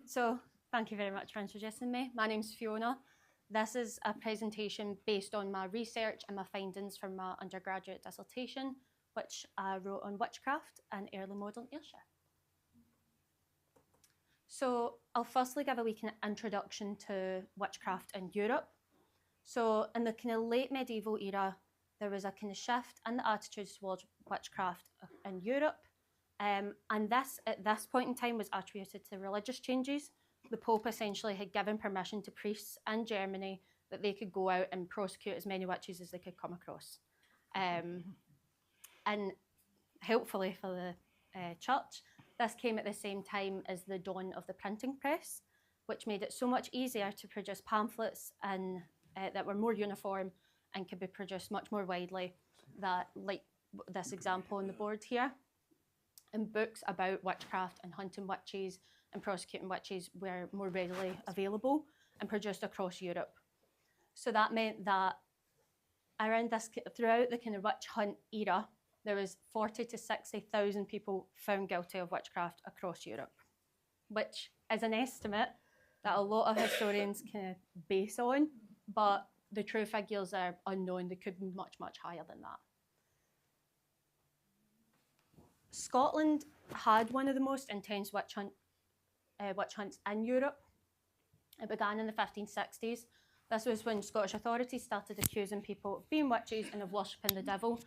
So thank you very much for introducing me. My name's Fiona. This is a presentation based on my research and my findings from my undergraduate dissertation, which I wrote on witchcraft and early modern Ayrshire. So I'll firstly give a wee kind of introduction to witchcraft in Europe. So in the kind of late medieval era, there was a kind of shift in the attitudes towards witchcraft in Europe. And this, at this point in time, was attributed to religious changes. The Pope essentially had given permission to priests in Germany that they could go out and prosecute as many witches as they could come across. And helpfully for the church, this came at the same time as the dawn of the printing press, which made it so much easier to produce pamphlets and that were more uniform and could be produced much more widely, that like this example on the board here. And books about witchcraft and hunting witches and prosecuting witches were more readily available and produced across Europe. So that meant that around this, throughout the kind of witch hunt era, there was 40 to 60,000 people found guilty of witchcraft across Europe, which is an estimate that a lot of historians kind of base on, but the true figures are unknown. They could be much, much higher than that. Scotland had one of the most intense witch hunts in Europe. It began in the 1560s. This was when Scottish authorities started accusing people of being witches and of worshipping the devil,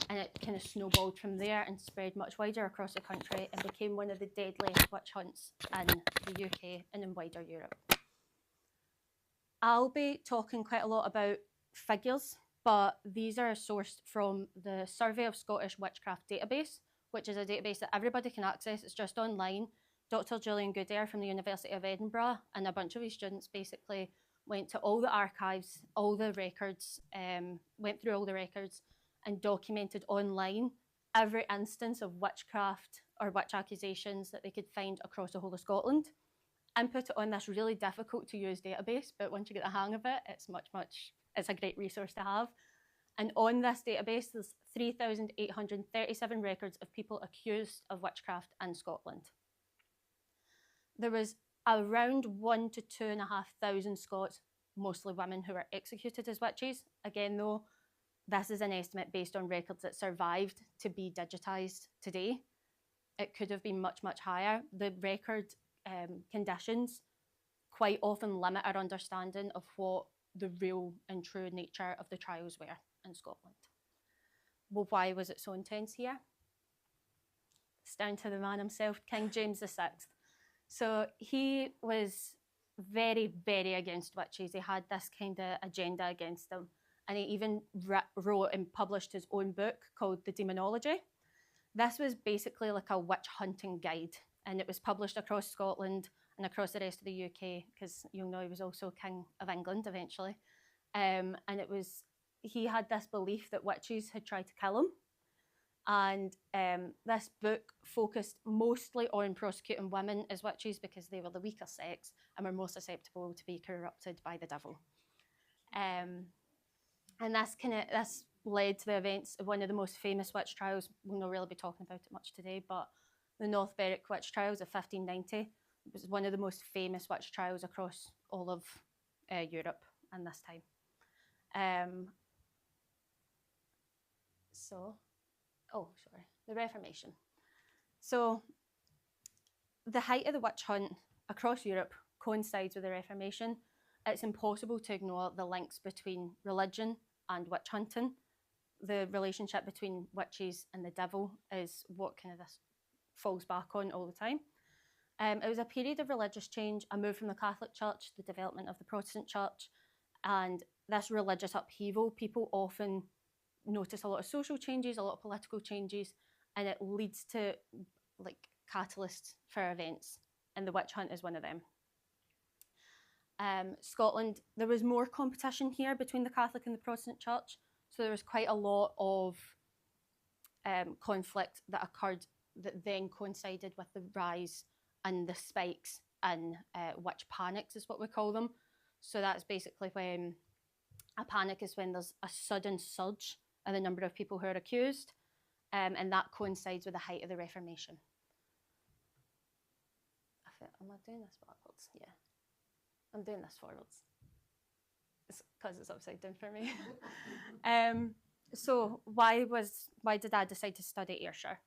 and it kind of snowballed from there and spread much wider across the country and became one of the deadliest witch hunts in the UK and in wider Europe. I'll be talking quite a lot about figures, but these are sourced from the Survey of Scottish Witchcraft database, which is a database that everybody can access. It's just online. Dr. Julian Goodare from the University of Edinburgh and a bunch of his students basically went to all the archives, all the records, went through all the records and documented online every instance of witchcraft or witch accusations that they could find across the whole of Scotland, and put it on this really difficult to use database. But once you get the hang of it, it's a great resource to have. And on this database, there's 3,837 records of people accused of witchcraft in Scotland. There was around 1,000 to 2,500 Scots, mostly women, who were executed as witches. Again, though, this is an estimate based on records that survived to be digitised today. It could have been much, much higher. The record conditions quite often limit our understanding of what the real and true nature of the trials were in Scotland. Well, why was it so intense here? It's down to the man himself, King James VI. So he was very, very against witches. He had this kind of agenda against them. And he even wrote and published his own book called The Demonology. This was basically like a witch hunting guide. And it was published across Scotland and across the rest of the UK, because you'll know he was also King of England eventually. And he had this belief that witches had tried to kill him. And this book focused mostly on prosecuting women as witches because they were the weaker sex and were more susceptible to be corrupted by the devil. And this led to the events of one of the most famous witch trials. We'll not really be talking about it much today, but the North Berwick witch trials of 1590 was one of the most famous witch trials across all of Europe in this time. The Reformation. So the height of the witch hunt across Europe coincides with the Reformation. It's impossible to ignore the links between religion and witch hunting. The relationship between witches and the devil is what kind of this falls back on all the time. It was a period of religious change, a move from the Catholic Church, the development of the Protestant Church, and this religious upheaval. People often notice a lot of social changes, a lot of political changes, and it leads to like catalysts for events, and the witch hunt is one of them. Scotland, there was more competition here between the Catholic and the Protestant Church, so there was quite a lot of conflict that occurred that then coincided with the rise and the spikes in witch panics, is what we call them. So that's basically when a panic is when there's a sudden surge in the number of people who are accused, and that coincides with the height of the Reformation. Am I doing this backwards? Yeah. I'm doing this forwards. It's because it's upside down for me. So why did I decide to study Ayrshire?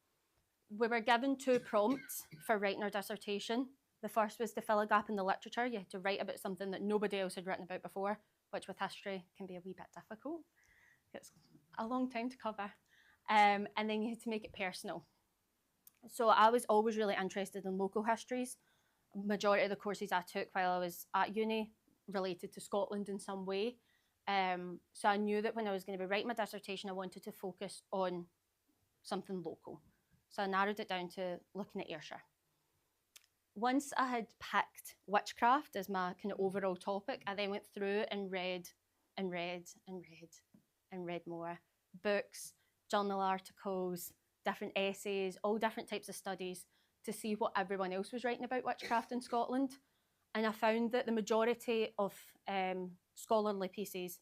We were given 2 prompts for writing our dissertation. The first was to fill a gap in the literature. You had to write about something that nobody else had written about before, which with history can be a wee bit difficult. It's a long time to cover. And then you had to make it personal. So I was always really interested in local histories. Majority of the courses I took while I was at uni related to Scotland in some way. So I knew that when I was going to be writing my dissertation, I wanted to focus on something local. So I narrowed it down to looking at Ayrshire. Once I had picked witchcraft as my kind of overall topic, I then went through and read more books, journal articles, different essays, all different types of studies to see what everyone else was writing about witchcraft in Scotland. And I found that the majority of scholarly pieces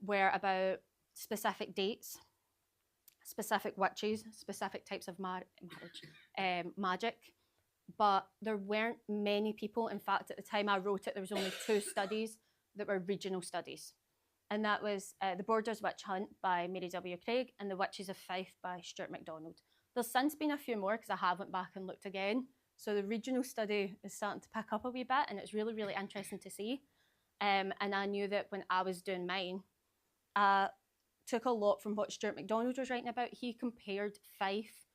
were about specific dates, specific witches, specific types of magic, but there weren't many people. In fact, at the time I wrote it, there was only 2 studies that were regional studies. And that was The Borders Witch Hunt by Mary W. Craig and The Witches of Fife by Stuart MacDonald. There's since been a few more because I haven't back and looked again. So the regional study is starting to pick up a wee bit and it's really, really interesting to see. And I knew that when I was doing mine, I took a lot from what Stuart MacDonald was writing about. He compared Fife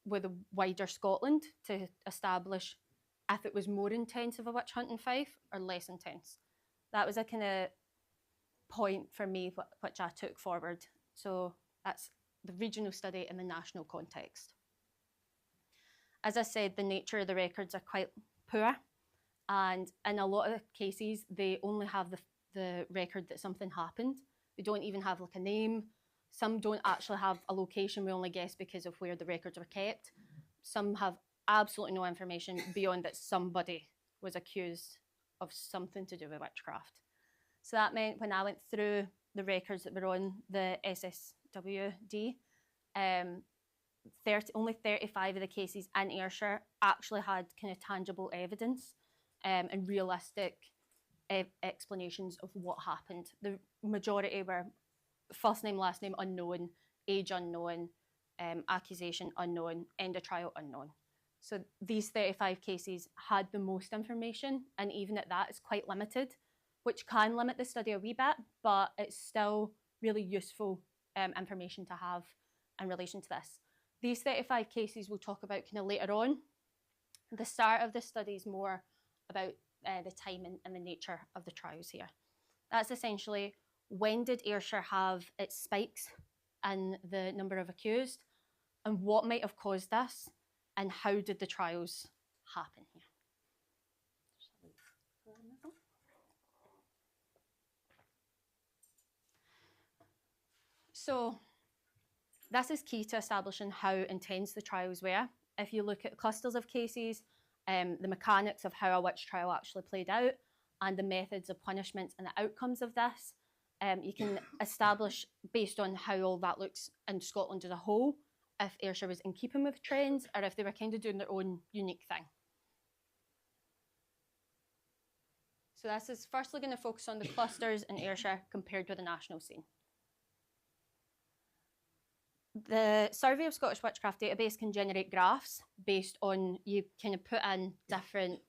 with a wider Scotland to establish if it was more intense of a witch hunt in Fife or less intense. That was a kind of point for me which I took forward. So that's the regional study in the national context. As I said, the nature of the records are quite poor, and in a lot of cases they only have the record that something happened. They don't even have like a name. Some don't actually have a location, we only guess because of where the records were kept. Some have absolutely no information beyond that somebody was accused of something to do with witchcraft. So that meant when I went through the records that were on the SSWD, only 35 of the cases in Ayrshire actually had kind of tangible evidence and realistic explanations of what happened. The majority were first name, last name unknown, age unknown, accusation unknown, end of trial unknown. So these 35 cases had the most information, and even at that, it's quite limited, which can limit the study a wee bit, but it's still really useful information to have in relation to this. These 35 cases we'll talk about kind of later on. The start of the study is more about the timing and the nature of the trials here. That's essentially, when did Ayrshire have its spikes in the number of accused, and what might have caused this, and how did the trials happen here? So this is key to establishing how intense the trials were. If you look at clusters of cases, the mechanics of how a witch trial actually played out, and the methods of punishments and the outcomes of this, you can establish, based on how all that looks in Scotland as a whole, if Ayrshire was in keeping with trends or if they were kind of doing their own unique thing. So this is firstly going to focus on the clusters in Ayrshire compared with the national scene. The Survey of Scottish Witchcraft database can generate graphs based on, you kind of put in different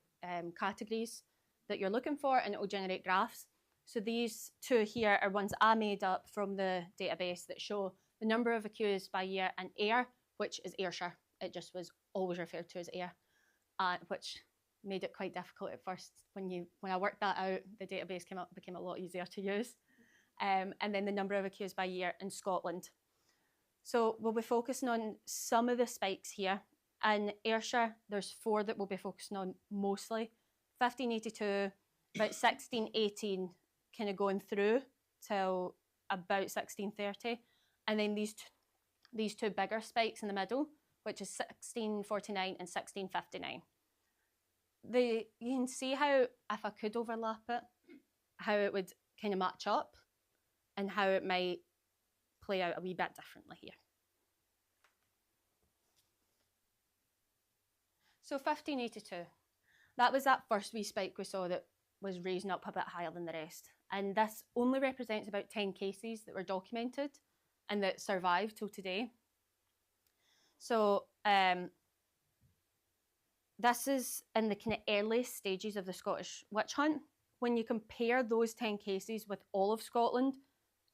categories that you're looking for, and it will generate graphs. So these 2 here are ones I made up from the database that show the number of accused by year in Ayr, which is Ayrshire. It just was always referred to as Ayr, which made it quite difficult at first. When I worked that out, the database became a lot easier to use. And then the number of accused by year in Scotland. So we'll be focusing on some of the spikes here. In Ayrshire, there's 4 that we'll be focusing on mostly. 1582, about 1618, kind of going through till about 1630. And then these 2 bigger spikes in the middle, which is 1649 and 1659. You can see how, if I could overlap it, how it would kind of match up and how it might play out a wee bit differently here. So 1582. that was that first wee spike we saw that was raising up a bit higher than the rest. And this only represents about 10 cases that were documented and that survived till today. So this is in the kind of earliest stages of the Scottish witch hunt. When you compare those 10 cases with all of Scotland,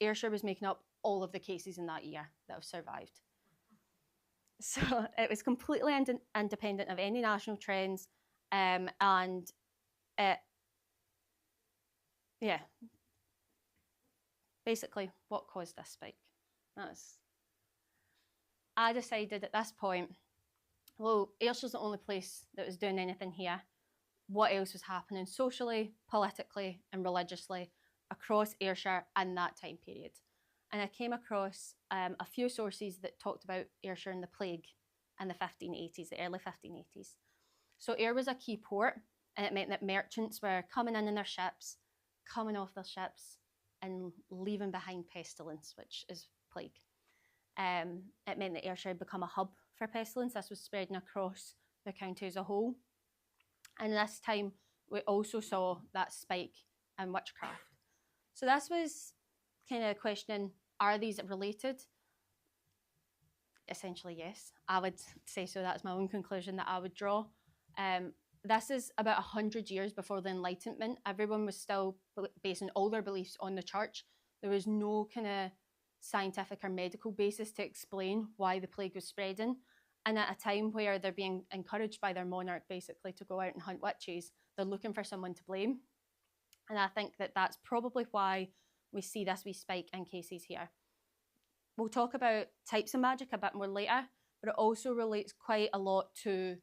Ayrshire was making up all of the cases in that year that have survived. So it was completely independent of any national trends, and it, yeah, basically what caused this spike. I decided at this point, well, Ayrshire's the only place that was doing anything here. What else was happening socially, politically, and religiously across Ayrshire in that time period? And I came across a few sources that talked about Ayrshire and the plague in the 1580s, the early 1580s. So Ayr was a key port, and it meant that merchants were coming in their ships, coming off their ships, and leaving behind pestilence, which is plague. It meant that Ayrshire had become a hub for pestilence. This was spreading across the county as a whole. And this time, we also saw that spike in witchcraft. So this was kind of questioning, are these related? Essentially, yes. I would say so. That's my own conclusion that I would draw. This is about 100 years before the Enlightenment. Everyone was still basing all their beliefs on the church. There was no kind of scientific or medical basis to explain why the plague was spreading. And at a time where they're being encouraged by their monarch basically to go out and hunt witches, they're looking for someone to blame. And I think that that's probably why we see this wee spike in cases here. We'll talk about types of magic a bit more later, but it also relates quite a lot to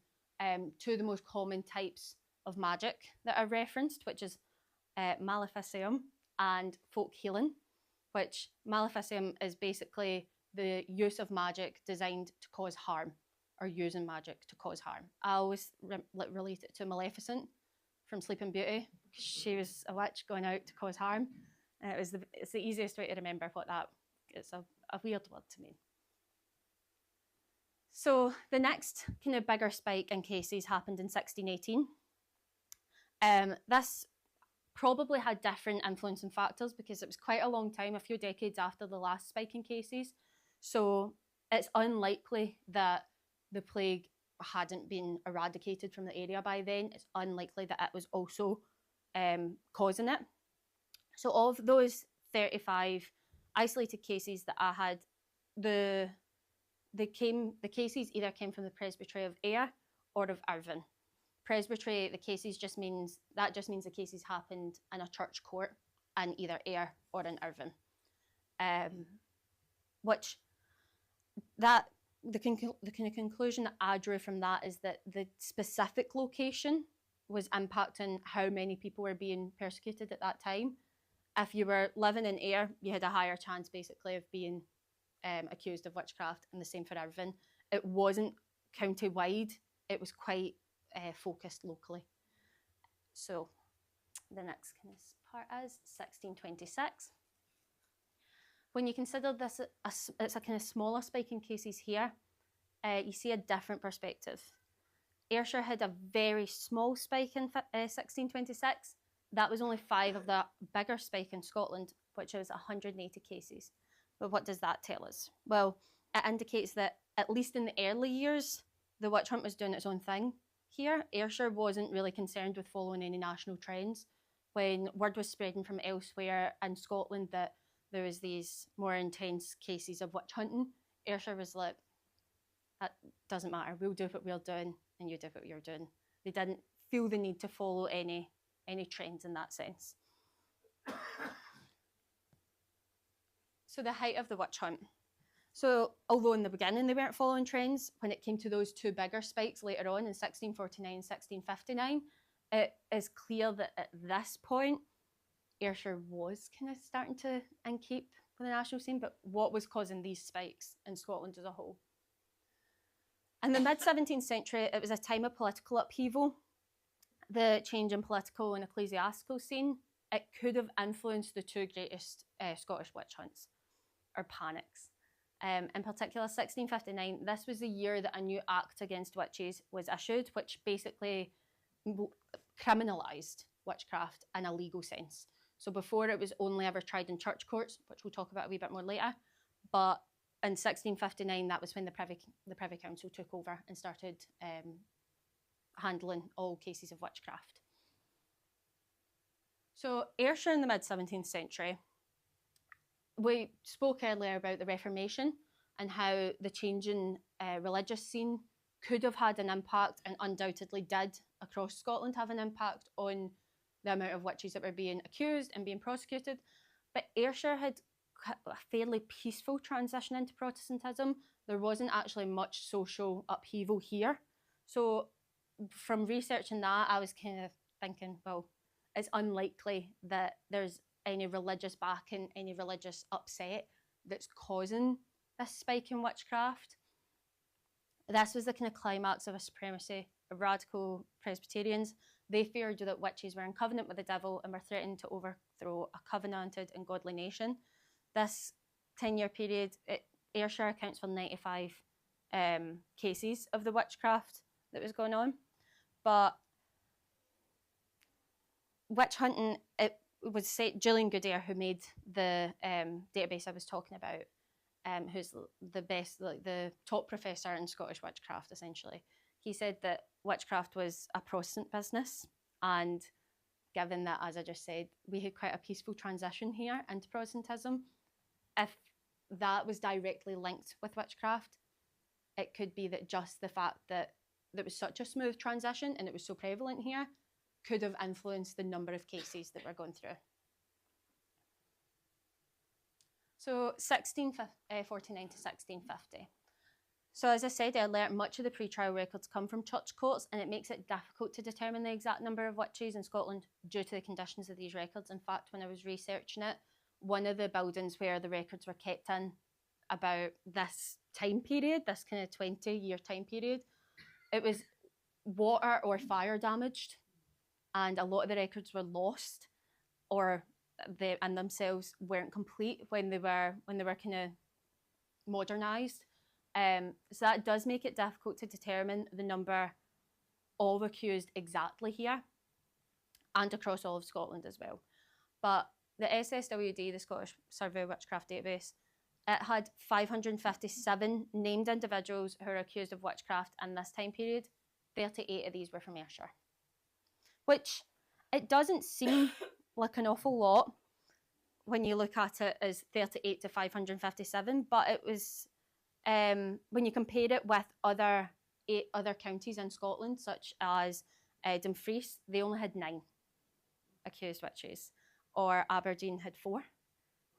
two of the most common types of magic that are referenced, which is maleficium and folk healing, which maleficium is basically the use of magic designed to cause harm, or using magic to cause harm. I always relate it to Maleficent from Sleeping Beauty. She was a witch going out to cause harm. It's the easiest way to remember what that is. It's a weird word to me. So the next kind of bigger spike in cases happened in 1618. This probably had different influencing factors because it was quite a long time, a few decades after the last spike in cases. So it's unlikely that the plague hadn't been eradicated from the area by then. It's unlikely that it was also causing it. So of those 35 isolated cases that I had, the cases either came from the Presbytery of Ayr or of Irvine. Presbytery, the cases just means the cases happened in a church court in either Ayr or in Irvine. The kind of conclusion that I drew from that is that the specific location was impacting how many people were being persecuted at that time. If you were living in Ayr, you had a higher chance basically of being accused of witchcraft, and the same for Irvine. It wasn't county-wide, it was quite focused locally. So the next kind of part is 1626. When you consider this, it's a kind of smaller spike in cases here, you see a different perspective. Ayrshire had a very small spike in 1626. That was only 5 of the bigger spike in Scotland, which was 180 cases. But what does that tell us? Well, it indicates that at least in the early years, the witch hunt was doing its own thing here. Ayrshire wasn't really concerned with following any national trends. When word was spreading from elsewhere in Scotland that there was these more intense cases of witch hunting, Ayrshire was like, that doesn't matter, we'll do what we're doing and you do what you're doing. They didn't feel the need to follow any trends in that sense. So the height of the witch hunt. So although in the beginning they weren't following trends, when it came to those 2 bigger spikes later on in 1649 and 1659, it is clear that at this point, Ayrshire was kind of starting to keep with the national scene, but what was causing these spikes in Scotland as a whole? In the mid-17th century, it was a time of political upheaval. The change in political and ecclesiastical scene, it could have influenced the 2 greatest Scottish witch hunts, or panics. In particular, 1659, this was the year that a new act against witches was issued, which basically criminalised witchcraft in a legal sense. So before it was only ever tried in church courts, which we'll talk about a wee bit more later. But in 1659, that was when the Privy Council took over and started handling all cases of witchcraft. So Ayrshire in the mid-17th century, we spoke earlier about the Reformation and how the changing religious scene could have had an impact, and undoubtedly did across Scotland have an impact on the amount of witches that were being accused and being prosecuted. But Ayrshire had a fairly peaceful transition into Protestantism. There wasn't actually much social upheaval here. So from researching that, I was kind of thinking, well, it's unlikely that there's any religious backing, any religious upset that's causing this spike in witchcraft. This was the kind of climax of a supremacy of radical Presbyterians. They feared that witches were in covenant with the devil and were threatening to overthrow a covenanted and godly nation. This 10-year period, Ayrshire accounts for 95 cases of the witchcraft that was going on. But witch hunting, it was Julian Goodare, who made the database I was talking about, who's the top professor in Scottish witchcraft, essentially. He said that witchcraft was a Protestant business, and given that, as I just said, we had quite a peaceful transition here into Protestantism, if that was directly linked with witchcraft, it could be that just the fact that there was such a smooth transition and it was so prevalent here could have influenced the number of cases that we're going through. So 1649 to 1650. So as I said earlier, much of the pre-trial records come from church courts, and it makes it difficult to determine the exact number of witches in Scotland due to the conditions of these records. In fact, when I was researching it, one of the buildings where the records were kept in about this time period, this kind of 20-year time period, it was water or fire damaged, and a lot of the records were lost, or they and themselves weren't complete when they were kind of modernised. So that does make it difficult to determine the number of accused exactly here and across all of Scotland as well. But the SSWD, the Scottish Survey of Witchcraft Database, it had 557 named individuals who are accused of witchcraft in this time period. 38 of these were from Ayrshire, which it doesn't seem like an awful lot when you look at it as 38 to 557, but it was, when you compare it with other counties in Scotland, such as Dumfries, they only had 9 accused witches, or Aberdeen had 4.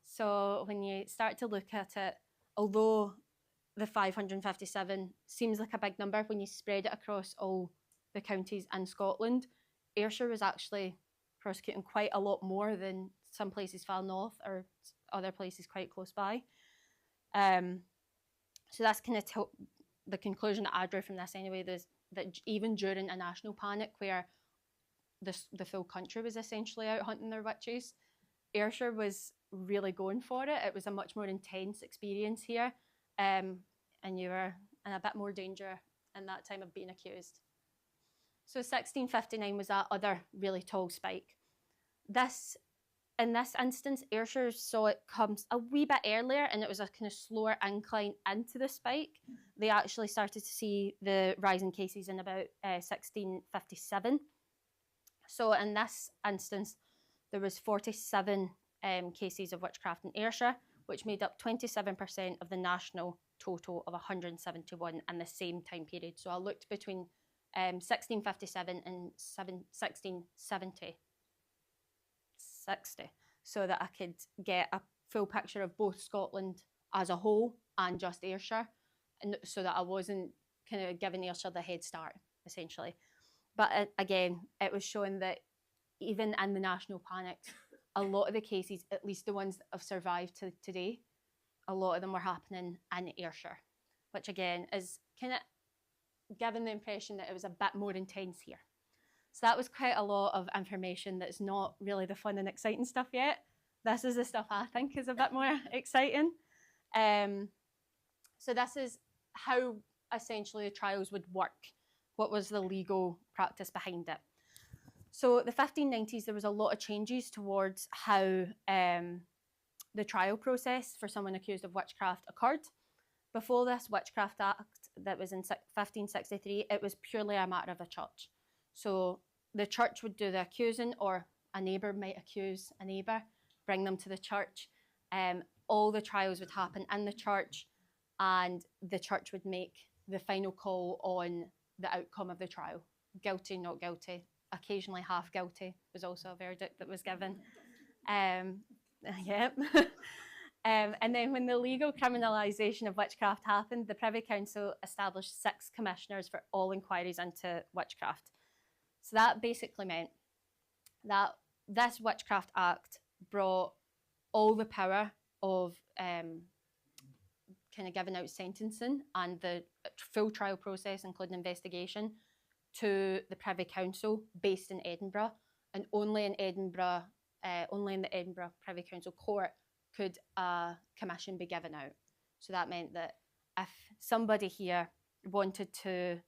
So when you start to look at it, although the 557 seems like a big number, when you spread it across all the counties in Scotland, Ayrshire was actually prosecuting quite a lot more than some places far north or other places quite close by. So that's kind of the conclusion that I drew from this anyway, that even during a national panic where the full country was essentially out hunting their witches, Ayrshire was really going for it. It was a much more intense experience here, and you were in a bit more danger in that time of being accused. So 1659 was that other really tall spike. In this instance, Ayrshire saw it come a wee bit earlier, and it was a kind of slower incline into the spike. They actually started to see the rise in cases in about 1657. So in this instance, there was 47 cases of witchcraft in Ayrshire, which made up 27% of the national total of 171 in the same time period. So I looked between 1657 and 1670. 60, so that I could get a full picture of both Scotland as a whole and just Ayrshire, and so that I wasn't kind of giving Ayrshire the head start, essentially. But again, it was showing that even in the national panic, a lot of the cases, at least the ones that have survived to today, a lot of them were happening in Ayrshire, which again is kind of giving the impression that it was a bit more intense here. So that was quite a lot of information that's not really the fun and exciting stuff yet. This is the stuff I think is a bit more exciting. So this is how essentially the trials would work. What was the legal practice behind it? So the 1590s, there was a lot of changes towards how the trial process for someone accused of witchcraft occurred. Before this Witchcraft Act that was in 1563, it was purely a matter of a church. So the church would do the accusing, or a neighbour might accuse a neighbour, bring them to the church. All the trials would happen in the church, and the church would make the final call on the outcome of the trial. Guilty, not guilty. Occasionally half guilty was also a verdict that was given. Yep. And then when the legal criminalisation of witchcraft happened, the Privy Council established 6 commissioners for all inquiries into witchcraft. So that basically meant that this Witchcraft Act brought all the power of kind of giving out sentencing and the full trial process, including investigation, to the Privy Council based in Edinburgh, and only in Edinburgh, only in the Edinburgh Privy Council Court could a commission be given out. So that meant that if somebody here wanted to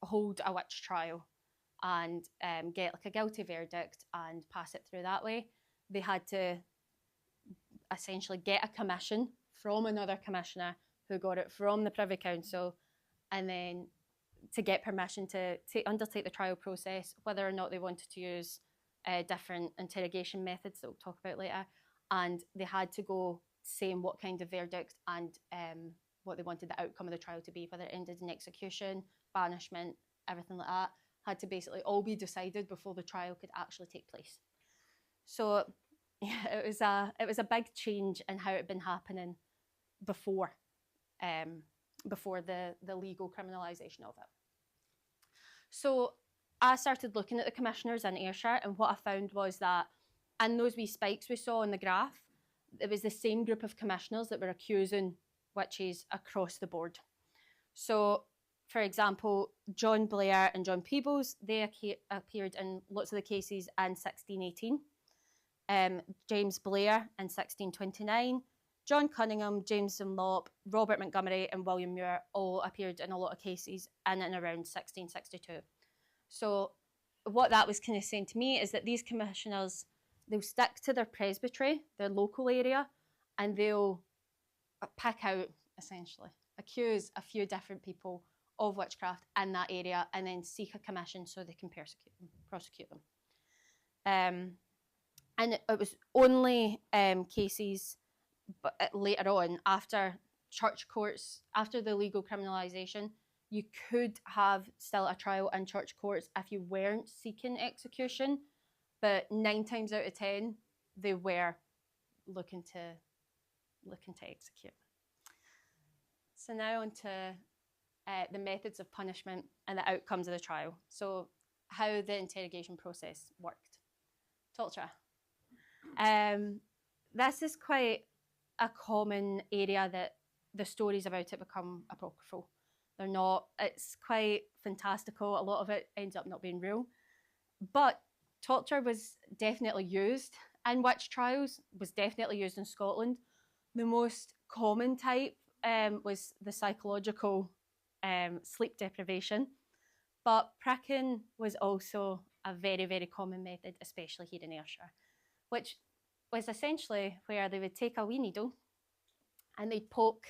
hold a witch trial and get like a guilty verdict and pass it through that way, they had to essentially get a commission from another commissioner who got it from the Privy Council, and then to get permission to undertake the trial process, whether or not they wanted to use different interrogation methods that we'll talk about later. And they had to go saying what kind of verdict and what they wanted the outcome of the trial to be, whether it ended in execution, banishment, everything like that, had to basically all be decided before the trial could actually take place. So yeah, it was a big change in how it had been happening before the legal criminalisation of it. So I started looking at the commissioners in Ayrshire, and what I found was that in those wee spikes we saw in the graph, it was the same group of commissioners that were accusing witches across the board. So, for example, John Blair and John Peebles, they appeared in lots of the cases in 1618. James Blair in 1629. John Cunningham, James Dunlop, Robert Montgomery and William Muir all appeared in a lot of cases in and around 1662. So what that was kind of saying to me is that these commissioners, they'll stick to their presbytery, their local area, and they'll pick out, essentially, accuse a few different people of witchcraft in that area and then seek a commission so they can prosecute them. And it was only cases but later on, after church courts, after the legal criminalisation, you could have still a trial in church courts if you weren't seeking execution, but 9 times out of 10, they were looking to execute. So now on to the methods of punishment and the outcomes of the trial. So how the interrogation process worked. Torture. This is quite a common area that the stories about it become apocryphal. They're not, it's quite fantastical. A lot of it ends up not being real. But torture was definitely used in witch trials, was definitely used in Scotland. The most common type was the psychological sleep deprivation. But pricking was also a very, very common method, especially here in Ayrshire, which was essentially where they would take a wee needle and they'd poke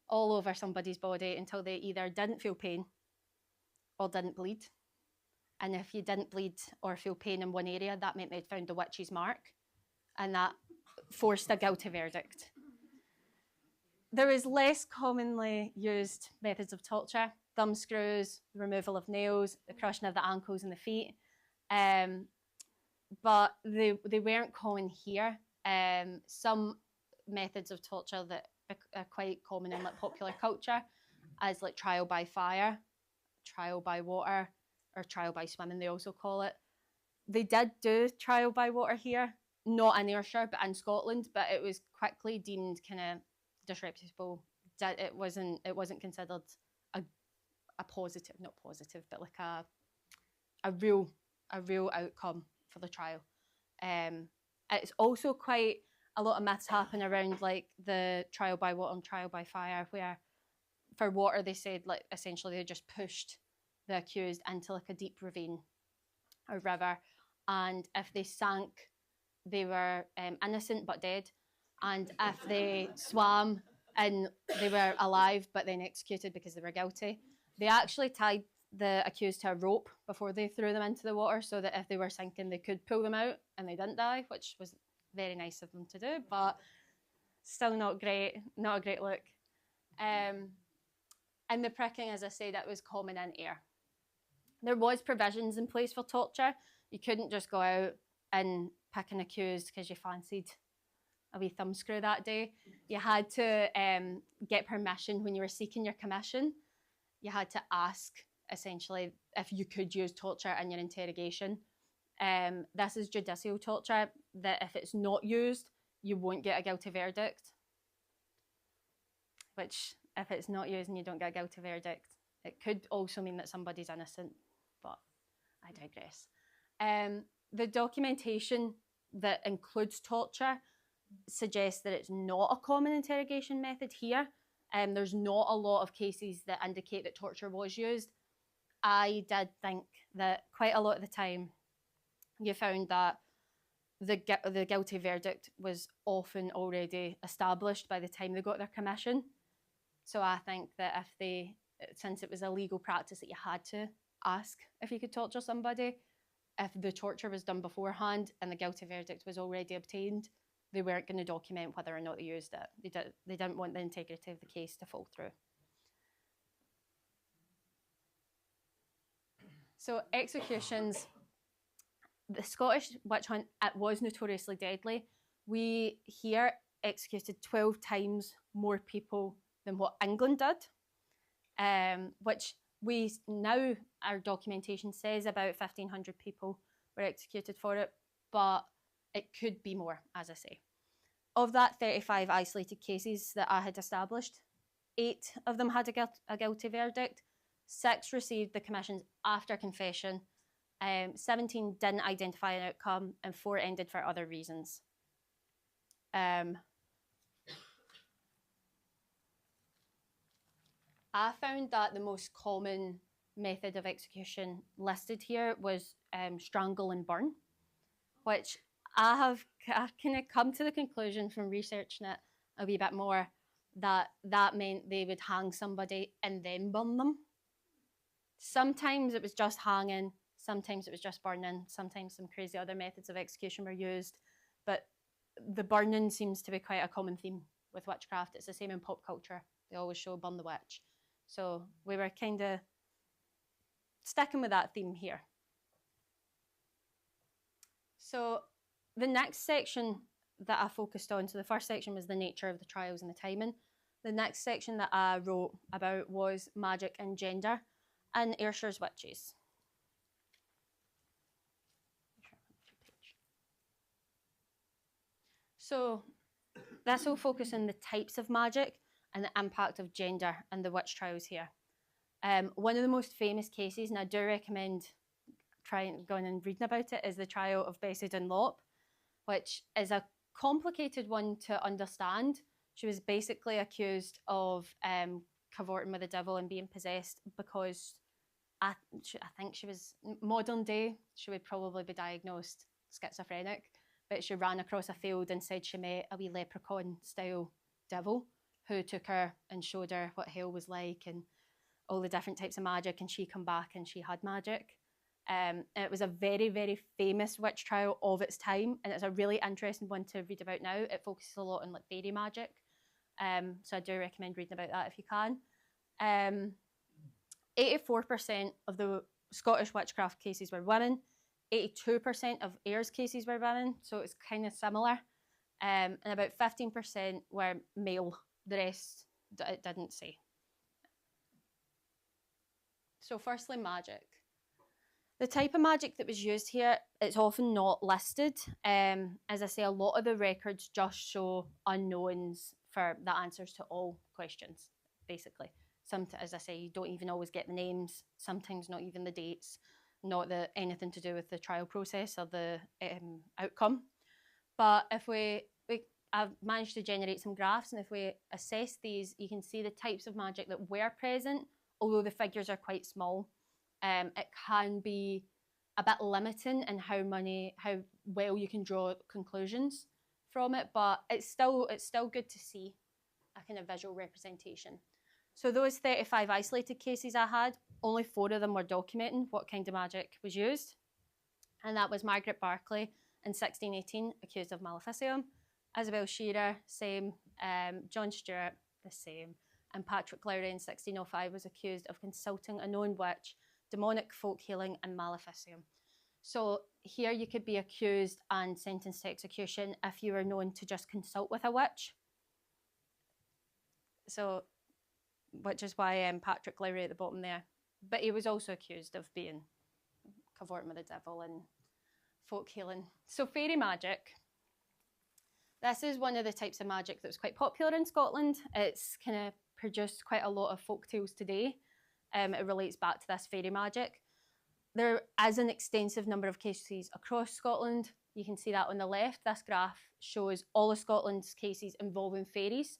all over somebody's body until they either didn't feel pain or didn't bleed. And if you didn't bleed or feel pain in one area, that meant they'd found the witch's mark, and that forced a guilty verdict. There is less commonly used methods of torture: thumb screws, removal of nails, the crushing of the ankles and the feet. But they weren't common here. Some methods of torture that are quite common in like popular culture, as like trial by fire, trial by water, or trial by swimming, they also call it. They did do trial by water here, not in Ayrshire, but in Scotland, but it was quickly deemed kind of disreputable. It wasn't considered a positive, not positive, but like a real outcome for the trial. It's also quite a lot of myths happen around like the trial by water and trial by fire, where for water they said like essentially they just pushed the accused into like a deep ravine or river, and if they sank, they were innocent but dead, and if they swam and they were alive but then executed because they were guilty. They actually tied the accused to a rope before they threw them into the water so that if they were sinking, they could pull them out and they didn't die, which was very nice of them to do, but still not great, not a great look. And the pricking, as I said, it was common in Ayr. There was provisions in place for torture. You couldn't just go out and pick an accused because you fancied a wee thumbscrew that day. You had to get permission when you were seeking your commission. You had to ask, essentially, if you could use torture in your interrogation. This is judicial torture, that if it's not used, you won't get a guilty verdict. Which, if it's not used and you don't get a guilty verdict, it could also mean that somebody's innocent, but I digress. The documentation that includes torture suggests that it's not a common interrogation method here. There's not a lot of cases that indicate that torture was used. I did think that quite a lot of the time you found that the guilty verdict was often already established by the time they got their commission. So I think that since it was a legal practice that you had to ask if you could torture somebody, if the torture was done beforehand and the guilty verdict was already obtained, they weren't going to document whether or not they used it. They didn't want the integrity of the case to fall through. So executions, the Scottish witch hunt, it was notoriously deadly. We here executed 12 times more people than what England did, which our documentation says about 1,500 people were executed for it, but it could be more, as I say. Of that 35 isolated cases that I had established, 8 of them had a guilty verdict, 6 received the commissions after confession, 17 didn't identify an outcome, and 4 ended for other reasons. I found that the most common method of execution listed here was strangle and burn, which I kind of come to the conclusion from researching it a wee bit more that meant they would hang somebody and then burn them. Sometimes it was just hanging, sometimes it was just burning, sometimes some crazy other methods of execution were used, but the burning seems to be quite a common theme with witchcraft. It's the same in pop culture. They always show burn the witch. So we were kind of sticking with that theme here. So the next section that I focused on, so the first section was the nature of the trials and the timing. The next section that I wrote about was magic and gender and Ayrshire's witches. So this will focus on the types of magic and the impact of gender and the witch trials here. One of the most famous cases, and I do recommend going and reading about it, is the trial of Bessie Dunlop, which is a complicated one to understand. She was basically accused of cavorting with the devil and being possessed because I think she was, modern day, she would probably be diagnosed schizophrenic, but she ran across a field and said she met a wee leprechaun-style devil who took her and showed her what hell was like and all the different types of magic, and she come back and she had magic. It was a very, very famous witch trial of its time, and it's a really interesting one to read about now. It focuses a lot on like fairy magic, so I do recommend reading about that if you can. 84% of the Scottish witchcraft cases were women. 82% of Ayr's cases were women, so it's kind of similar. And about 15% were male. The rest it didn't say. So firstly, magic. The type of magic that was used here, it's often not listed. As I say, a lot of the records just show unknowns for the answers to all questions, basically. As I say, you don't even always get the names, sometimes not even the dates, not anything to do with the trial process or the outcome. But if I've managed to generate some graphs, and if we assess these, you can see the types of magic that were present, although the figures are quite small. It can be a bit limiting in how well you can draw conclusions from it, but it's still good to see a kind of visual representation. So those 35 isolated cases I had, only 4 of them were documenting what kind of magic was used. And that was Margaret Barclay in 1618, accused of maleficium. Isabel Shearer, same. John Stewart, the same. And Patrick Lowry in 1605 was accused of consulting a known witch, demonic folk healing, and maleficium. So here you could be accused and sentenced to execution if you were known to just consult with a witch. So, which is why Patrick Lowry at the bottom there. But he was also accused of being cavorting with the devil and folk healing. So fairy magic. This is one of the types of magic that was quite popular in Scotland. It's kind of produced quite a lot of folk tales today. It relates back to this fairy magic. There is an extensive number of cases across Scotland. You can see that on the left. This graph shows all of Scotland's cases involving fairies.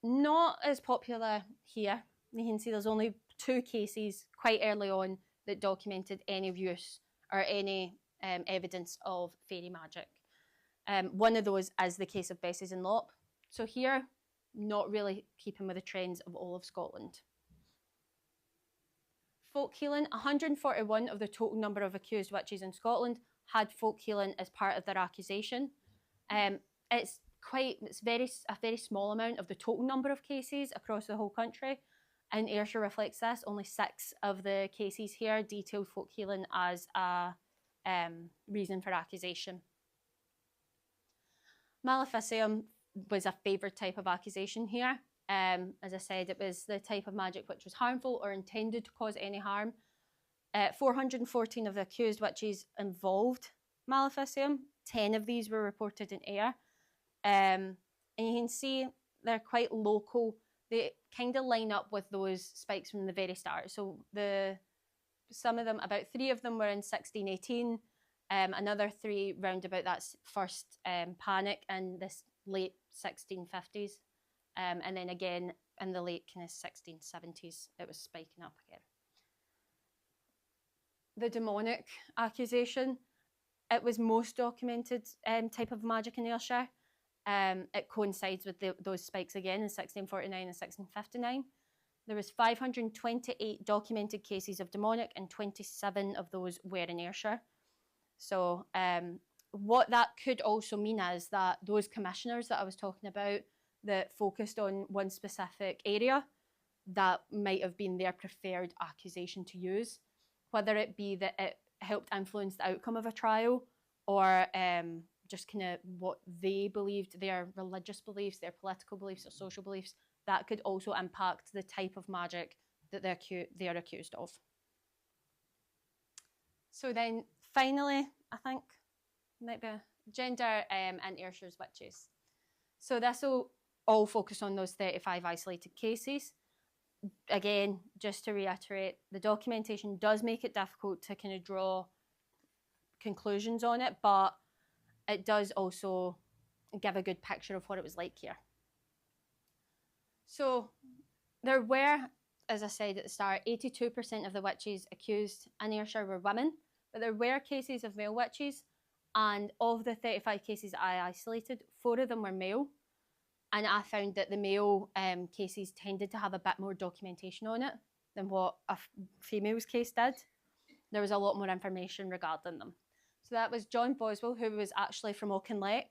Not as popular here. You can see there's only 2 cases quite early on that documented any use or any evidence of fairy magic. One of those is the case of Bessie's in Lop. So here, not really keeping with the trends of all of Scotland. Folk healing, 141 of the total number of accused witches in Scotland had folk healing as part of their accusation. It's a very small amount of the total number of cases across the whole country, and Ayrshire reflects this. Only 6 of the cases here detailed folk healing as a reason for accusation. Maleficium was a favoured type of accusation here. As I said, it was the type of magic which was harmful or intended to cause any harm. 414 of the accused witches involved maleficium. 10 of these were reported in Ayr. And you can see they're quite local. They kind of line up with those spikes from the very start. So some of them, about 3 of them were in 1618. Another 3 round about that first panic in this late 1650s. And then again in the late kind of 1670s, it was spiking up again. The demonic accusation, it was most documented type of magic in Ayrshire. It coincides with those spikes again in 1649 and 1659. There was 528 documented cases of demonic, and 27 of those were in Ayrshire. So what that could also mean is that those commissioners that I was talking about that focused on one specific area, that might have been their preferred accusation to use, whether it be that it helped influence the outcome of a trial, or just kind of what they believed, their religious beliefs, their political beliefs, or social beliefs. That could also impact the type of magic that they are accused of. So then finally, I think, might be gender and Ayrshire's witches. So this will all focus on those 35 isolated cases. Again, just to reiterate, the documentation does make it difficult to kind of draw conclusions on it, but it does also give a good picture of what it was like here. So there were, as I said at the start, 82% of the witches accused in Ayrshire were women, but there were cases of male witches, and of the 35 cases I isolated, 4 of them were male. And I found that the male cases tended to have a bit more documentation on it than what a female's case did. There was a lot more information regarding them. So that was John Boswell, who was actually from Auchinleck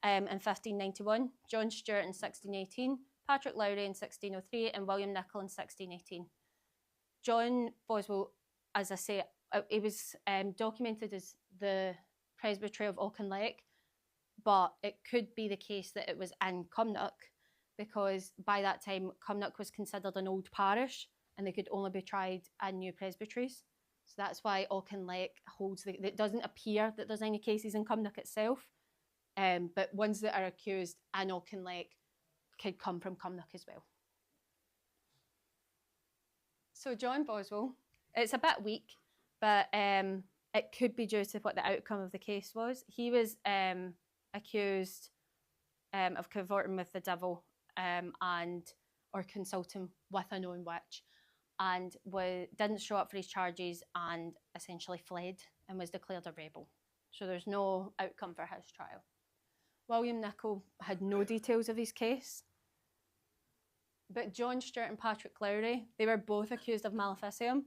in 1591, John Stewart in 1618, Patrick Lowry in 1603, and William Nicol in 1618. John Boswell, as I say, it was documented as the Presbytery of Auchinleck, but it could be the case that it was in Cumnock, because by that time Cumnock was considered an old parish and they could only be tried in new presbyteries. So that's why Auchinleck holds it doesn't appear that there's any cases in Cumnock itself, but ones that are accused in Auchinleck could come from Cumnock as well. So John Boswell, it's a bit weak, but it could be due to what the outcome of the case was. He was accused of cavorting with the devil or consulting with a known witch. and didn't show up for his charges and essentially fled and was declared a rebel. So there's no outcome for his trial. William Nicol had no details of his case, but John Stewart and Patrick Lowry, they were both accused of maleficium.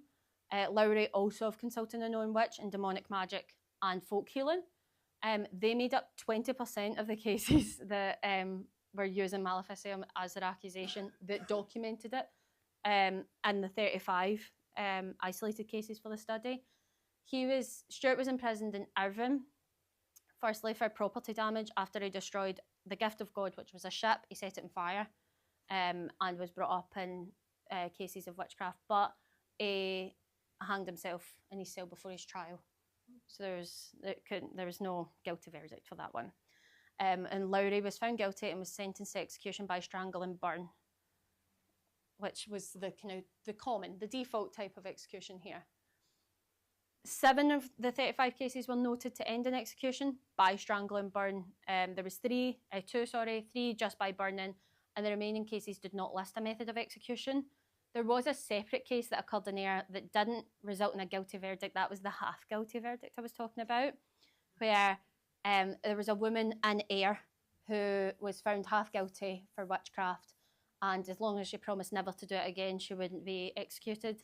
Lowry also of consulting a known witch in demonic magic and folk healing. They made up 20% of the cases that were using maleficium as their accusation that documented it, and the 35 isolated cases for the study. Stewart was imprisoned in Irvine, firstly for property damage after he destroyed the gift of God, which was a ship. He set it on fire and was brought up in cases of witchcraft, but he hanged himself in his cell before his trial. So there was no guilty verdict for that one. And Lowry was found guilty and was sentenced to execution by strangle and burn, which was the default type of execution here. 7 of the 35 cases were noted to end in execution by strangle and burn. There was 3 just by burning, and the remaining cases did not list a method of execution. There was a separate case that occurred in Ayr that didn't result in a guilty verdict. That was the half guilty verdict I was talking about, where there was a woman in Ayr who was found half guilty for witchcraft, and as long as she promised never to do it again, she wouldn't be executed.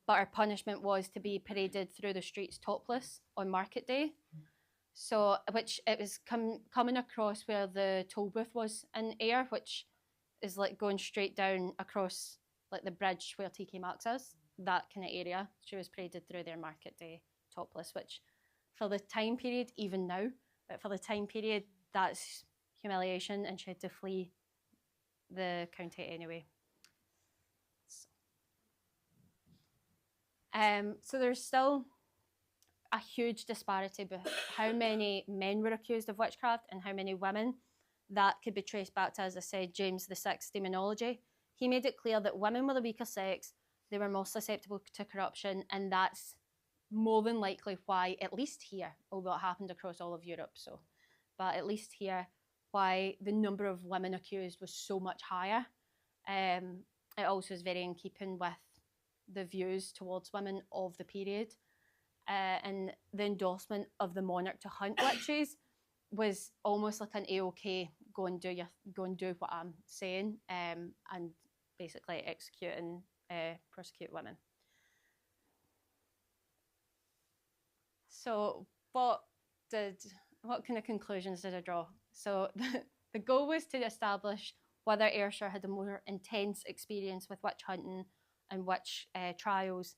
But her punishment was to be paraded through the streets topless on market day. So, which it was coming across where the toll booth was in Ayr, which is like going straight down across like the bridge where TK Maxx is, that kind of area. She was paraded through their market day topless, which for the time period, even now, but for the time period, that's humiliation, and she had to flee the county anyway. So there's still a huge disparity between how many men were accused of witchcraft and how many women. That could be traced back to, as I said, James VI's demonology. He made it clear that women were the weaker sex, they were more susceptible to corruption, and that's more than likely why, at least here, although it happened across all of Europe, but at least here, why the number of women accused was so much higher. It also is very in keeping with the views towards women of the period, and the endorsement of the monarch to hunt witches was almost like an A-OK, go and do what I'm saying, and basically execute and prosecute women. So what kind of conclusions did I draw? So the goal was to establish whether Ayrshire had a more intense experience with witch hunting and witch trials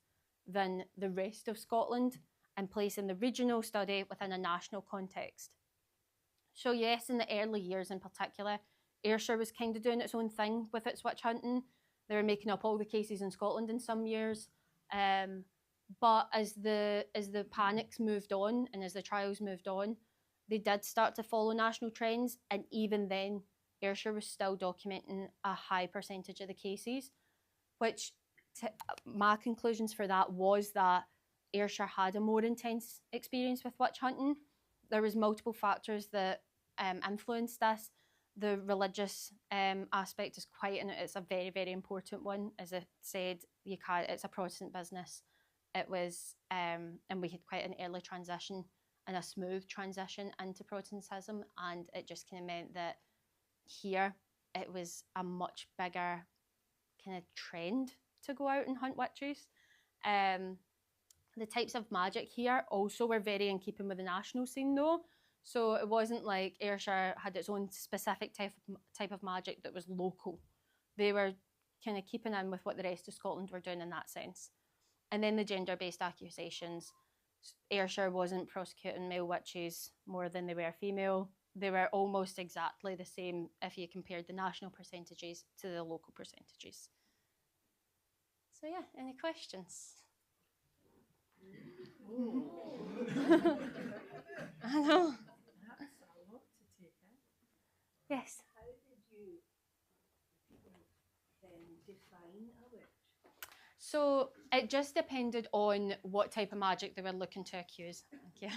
than the rest of Scotland, and placing the regional study within a national context. So yes, in the early years in particular, Ayrshire was kind of doing its own thing with its witch hunting. They were making up all the cases in Scotland in some years. But as the panics moved on and as the trials moved on, they did start to follow national trends, and even then, Ayrshire was still documenting a high percentage of the cases, which my conclusions for that was that Ayrshire had a more intense experience with witch hunting. There was multiple factors that influenced this. The religious aspect is it's a very, very important one. As I said, it's a Protestant business. It was, and we had quite an early transition and a smooth transition into Protestantism, and it just kind of meant that here it was a much bigger kind of trend to go out and hunt witches. The types of magic here also were very in keeping with the national scene though. So it wasn't like Ayrshire had its own specific type of magic that was local. They were kind of keeping in with what the rest of Scotland were doing in that sense. And then the gender-based accusations. Ayrshire wasn't prosecuting male witches more than they were female. They were almost exactly the same if you compared the national percentages to the local percentages. So yeah, any questions? I know. That's a lot to take in. Yes. How did you then define a witch? So it just depended on what type of magic they were looking to accuse. Thank you.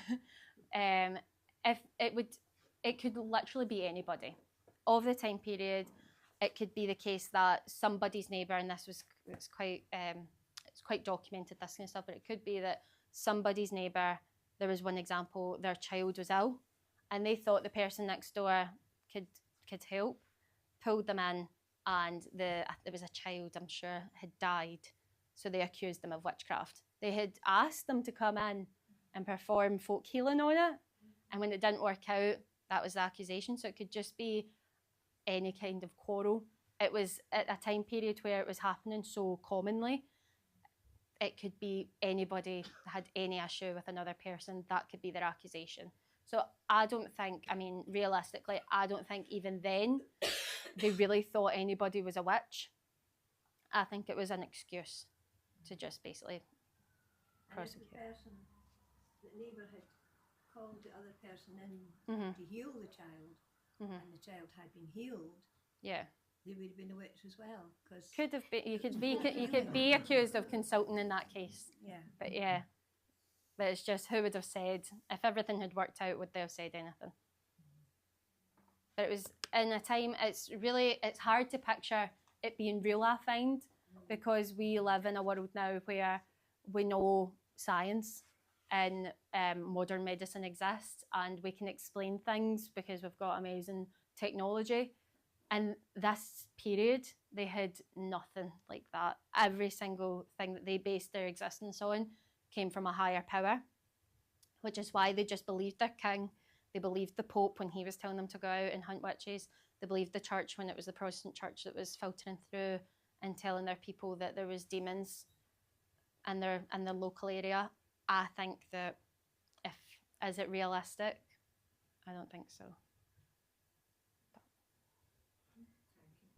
If it could literally be anybody. Of the time period, it could be the case that somebody's neighbour, and it's quite it's quite documented, this kind of stuff, but it could be that somebody's neighbour, there was one example, their child was ill and they thought the person next door could help, pulled them in, and there was a child, I'm sure, had died. So they accused them of witchcraft. They had asked them to come in and perform folk healing on it. And when it didn't work out, that was the accusation. So it could just be any kind of quarrel. It was at a time period where it was happening so commonly. It could be anybody had any issue with another person, that could be their accusation. So I don't think, I mean, realistically, I don't think even then they really thought anybody was a witch. I think it was an excuse to just basically prosecute. And if the neighbour had called the other person in to heal the child, and the child had been healed, yeah, they would have been a witch as well. Cause could have been. You could be accused of consulting in that case. yeah. But yeah, but it's just who would have said, if everything had worked out, would they have said anything? But it was in a time. It's hard to picture it being real, I find, because we live in a world now where we know science and modern medicine exists, and we can explain things because we've got amazing technology. And this period, they had nothing like that. Every single thing that they based their existence on came from a higher power, which is why they just believed their king. They believed the Pope when he was telling them to go out and hunt witches. They believed the church when it was the Protestant church that was filtering through and telling their people that there was demons in their local area. I think that is it realistic? I don't think so.